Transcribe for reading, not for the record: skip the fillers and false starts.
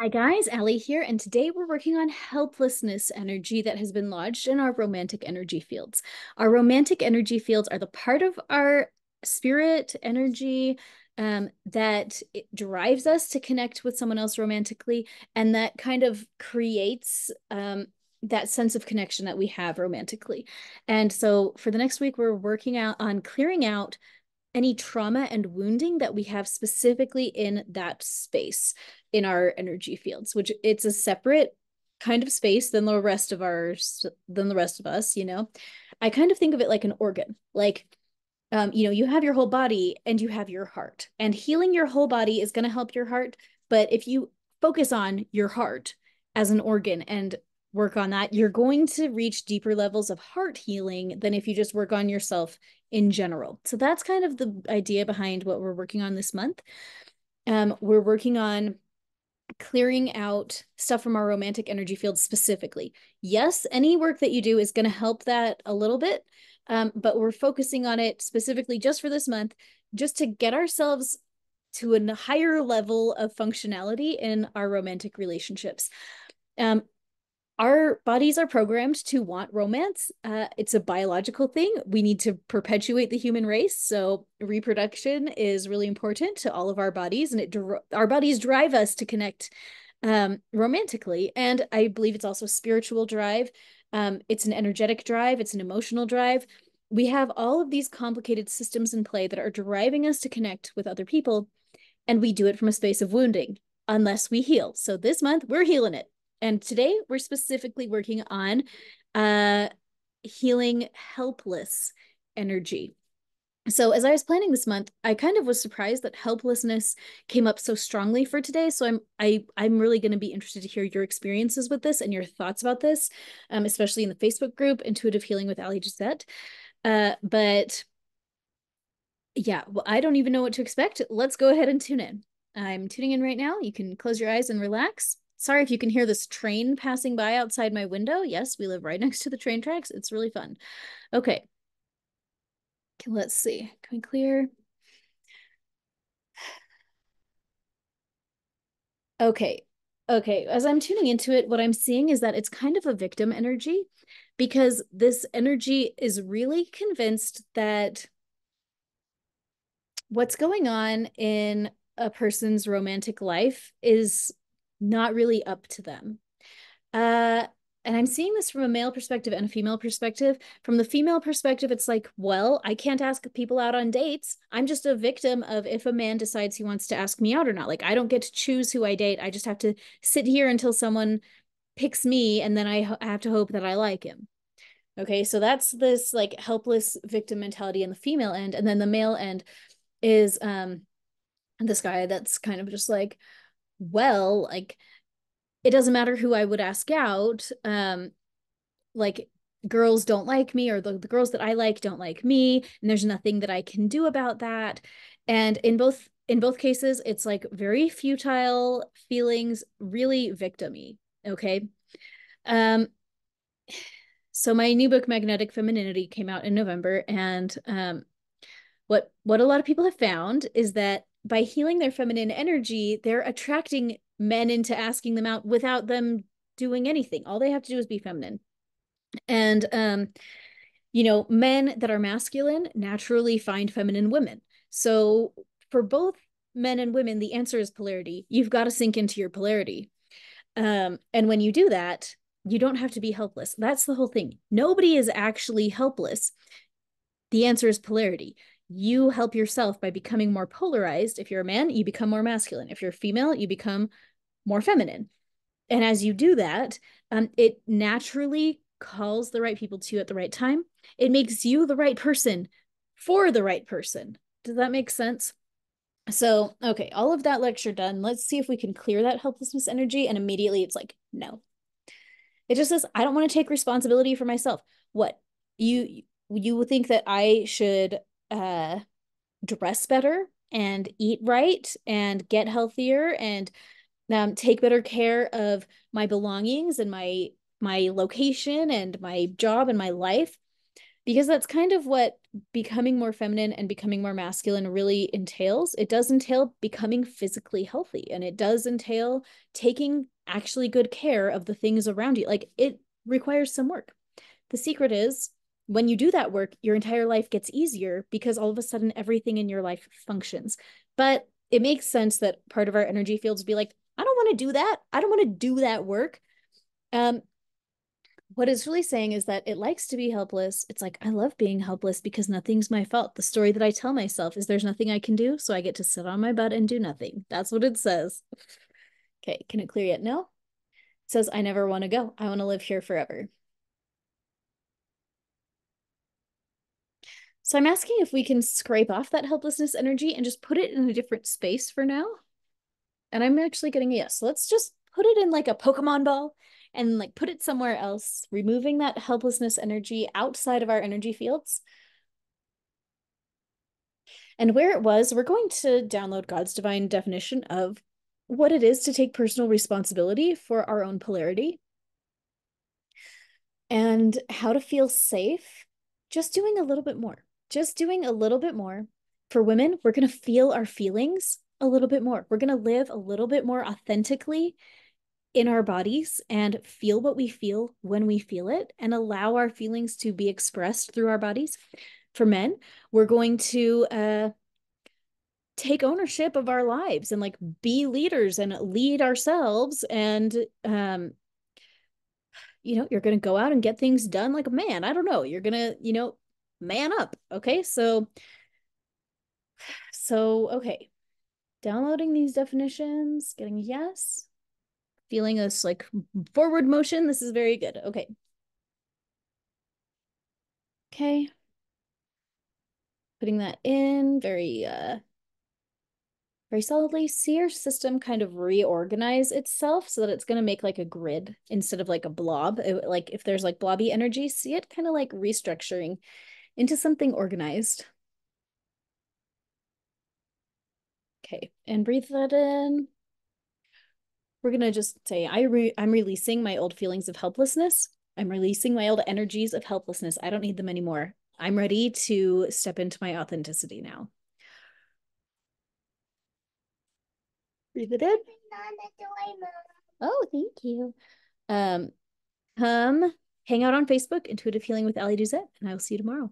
Hi guys, Allie here, and today we're working on helplessness energy that has been lodged in our romantic energy fields. Our romantic energy fields are the part of our spirit energy that it drives us to connect with someone else romantically, and that kind of creates that sense of connection that we have romantically. And so for the next week, we're working out on clearing out any trauma and wounding that we have specifically in that space in our energy fields, which it's a separate kind of space than the rest of us, you know. I kind of think of it like an organ. Like you have your whole body and you have your heart. And healing your whole body is going to help your heart, but if you focus on your heart as an organ and work on that, you're going to reach deeper levels of heart healing than if you just work on yourself in general. So that's kind of the idea behind what we're working on this month. We're working on clearing out stuff from our romantic energy field specifically. Yes, any work that you do is going to help that a little bit, but we're focusing on it specifically just for this month, just to get ourselves to a higher level of functionality in our romantic relationships. Um, our bodies are programmed to want romance. It's a biological thing. We need to perpetuate the human race. So reproduction is really important to all of our bodies, and our bodies drive us to connect romantically. And I believe it's also spiritual drive. It's an energetic drive. It's an emotional drive. We have all of these complicated systems in play that are driving us to connect with other people, and we do it from a space of wounding unless we heal. So this month we're healing it. And today we're specifically working on healing helpless energy. So as I was planning this month, I kind of was surprised that helplessness came up so strongly for today. So I'm really going to be interested to hear your experiences with this and your thoughts about this, especially in the Facebook group Intuitive Healing with Ali Gisette. But yeah, well, I don't even know what to expect. Let's go ahead and tune in. I'm tuning in right now. You can close your eyes and relax. Sorry if you can hear this train passing by outside my window. Yes, we live right next to the train tracks. It's really fun. Okay, let's see. Can we clear? Okay. Okay. As I'm tuning into it, what I'm seeing is that it's kind of a victim energy because this energy is really convinced that what's going on in a person's romantic life is not really up to them. Uh, and I'm seeing this from a male perspective and a female perspective. From the female perspective, it's like, well, I can't ask people out on dates. I'm just a victim of if a man decides he wants to ask me out or not. Like, I don't get to choose who I date. I just have to sit here until someone picks me, and then I have to hope that I like him. Okay, so that's this like helpless victim mentality in the female end. And then the male end is this guy that's kind of just like, well, like it doesn't matter who I would ask out. Like girls don't like me, or the girls that I like don't like me, and there's nothing that I can do about that. And in both cases, it's like very futile feelings, really victimy. Okay. Um, so my new book, Magnetic Femininity, came out in November, and what a lot of people have found is that by healing their feminine energy, they're attracting men into asking them out without them doing anything. All they have to do is be feminine. And men that are masculine naturally find feminine women. So for both men and women, the answer is polarity. You've got to sink into your polarity. And when you do that, you don't have to be helpless. That's the whole thing. Nobody is actually helpless. The answer is polarity. You help yourself by becoming more polarized. If you're a man, you become more masculine. If you're a female, you become more feminine. And as you do that, it naturally calls the right people to you at the right time. It makes you the right person for the right person. Does that make sense? So, okay, all of that lecture done. Let's see if we can clear that helplessness energy. And immediately it's like, no. It just says, I don't want to take responsibility for myself. What? You think that I should dress better and eat right and get healthier and take better care of my belongings and my location and my job and my life because that's kind of what becoming more feminine and becoming more masculine really entails. It does entail becoming physically healthy, and it does entail taking actually good care of the things around you. Like, it requires some work. The secret is when you do that work, your entire life gets easier because all of a sudden everything in your life functions. But it makes sense that part of our energy fields be like, I don't want to do that. I don't want to do that work. Um, what it's really saying is that it likes to be helpless. It's like, I love being helpless because nothing's my fault. The story that I tell myself is there's nothing I can do, so I get to sit on my butt and do nothing. That's what it says. Okay, can it clear yet? No. It says, I never want to go. I want to live here forever. So I'm asking if we can scrape off that helplessness energy and just put it in a different space for now. And I'm actually getting a yes. So let's just put it in like a Pokemon ball and like put it somewhere else, removing that helplessness energy outside of our energy fields. And where it was, we're going to download God's divine definition of what it is to take personal responsibility for our own polarity and how to feel safe just doing a little bit more. Just doing a little bit more. For women, we're going to feel our feelings a little bit more. We're going to live a little bit more authentically in our bodies and feel what we feel when we feel it and allow our feelings to be expressed through our bodies. For men, we're going to take ownership of our lives and like be leaders and lead ourselves and you're going to go out and get things done like a man. I don't know, you're going to man up. Okay, okay, downloading these definitions, getting a yes, feeling this like forward motion. This is very good. Okay, putting that in very solidly. See your system kind of reorganize itself so that it's going to make like a grid instead of like a blob. Like if there's like blobby energy, see it kind of like restructuring into something organized. Okay, and breathe that in. We're going to just say, I'm releasing my old feelings of helplessness. I'm releasing my old energies of helplessness. I don't need them anymore. I'm ready to step into my authenticity now. Breathe it in. Oh, thank you. Um, come hang out on Facebook, Intuitive Healing with Ali Duzette, and I will see you tomorrow.